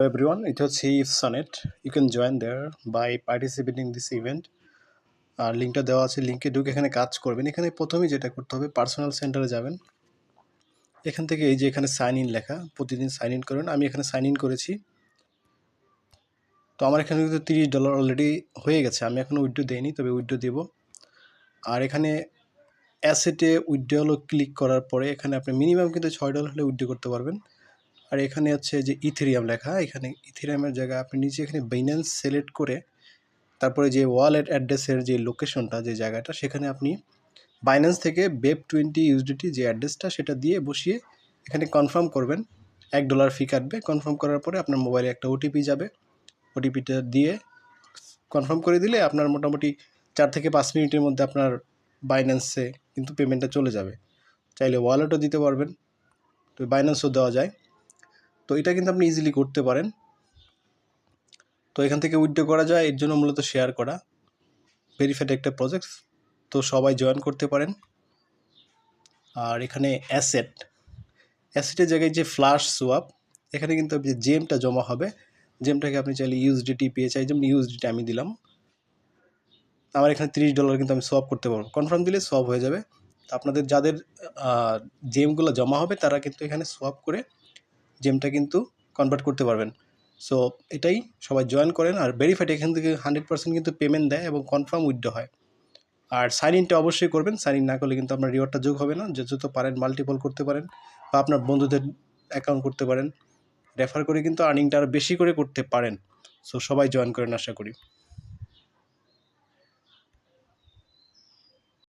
Hello everyone, it was Chief Sonnet. You can join there by participating this event. আর লিঙ্কটা দেওয়া আছে, লিঙ্কে ঢুকে এখানে কাজ করবেন। এখানে প্রথমেই যেটা করতে হবে, পার্সোনাল সেন্টারে যাবেন। এখান থেকে এই যে এখানে সাইন ইন লেখা, প্রতিদিন সাইন ইন করবেন। আমি এখানে সাইন ইন করেছি। তো আমার এখানে কিন্তু $30 অলরেডি হয়ে গেছে। আমি এখনও উইথড্র দেইনি, তবে উইথড্র দেব। আর এখানে অ্যাসেটে উইথড্র ক্লিক করার পরে এখানে আপনি মিনিমাম কিন্তু $6 হলে উইথড্র করতে পারবেন। আর এখানে হচ্ছে যে ইথেরিয়াম লেখা, এখানে ইথেরিয়ামের জায়গায় আপনি নিচে এখানে বাইন্যান্স সিলেক্ট করে তারপরে যে ওয়ালেট অ্যাড্রেসের যে লোকেশনটা, যে জায়গাটা, সেখানে আপনি বাইন্যান্স থেকে BEP20 USDT যে অ্যাড্রেসটা সেটা দিয়ে বসিয়ে এখানে কনফার্ম করবেন। $1 ফি কাটবে। কনফার্ম করার পরে আপনার মোবাইলে একটা ওটিপি যাবে। ওটিপিটা দিয়ে কনফার্ম করে দিলে আপনার মোটামুটি 4 থেকে 5 মিনিটের মধ্যে আপনার বাইন্যান্সে কিন্তু পেমেন্টটা চলে যাবে। চাইলে ওয়ালেটও দিতে পারবেন, তো বাইন্যান্সও দেওয়া যায়। তো এটা কিন্তু আপনি ইজিলি করতে পারেন। তো এখান থেকে উইথড্র করা যায়, এর জন্য মূলত শেয়ার করা ভেরিফাইড একটা প্রজেক্ট, তো সবাই জয়েন করতে পারেন। আর এখানে অ্যাসেটের জায়গায় যে ফ্ল্যাশ সোয়াপ, এখানে কিন্তু যে জেমটা জমা হবে, জেমটাকে আপনি চাইলে ইউএসডিটি পেয়ে চাই, যেমন ইউএসডিটি আমি দিলাম। আমার এখানে $30 কিন্তু আমি সোয়াপ করতে পারবো। কনফার্ম দিলে সোয়াপ হয়ে যাবে। আপনাদের যাদের জেমগুলো জমা হবে তারা কিন্তু এখানে সোয়াপ করে জেমটা কিন্তু কনভার্ট করতে পারবেন। সো এটাই, সবাই জয়েন করেন। আর ভেরিফাইড এখান থেকে 100% কিন্তু পেমেন্ট দেয় এবং কনফার্ম উইথড্র হয়। আর সাইন ইনটা অবশ্যই করবেন। সাইন ইন না করলে কিন্তু আপনার রিওয়ার্ডটা যোগ হবে না। যত পারেন মাল্টিপল করতে পারেন বা আপনার বন্ধুদের অ্যাকাউন্ট করতে পারেন। রেফার করে কিন্তু আর্নিংটা আরও বেশি করে করতে পারেন। সো সবাই জয়েন করেন আশা করি।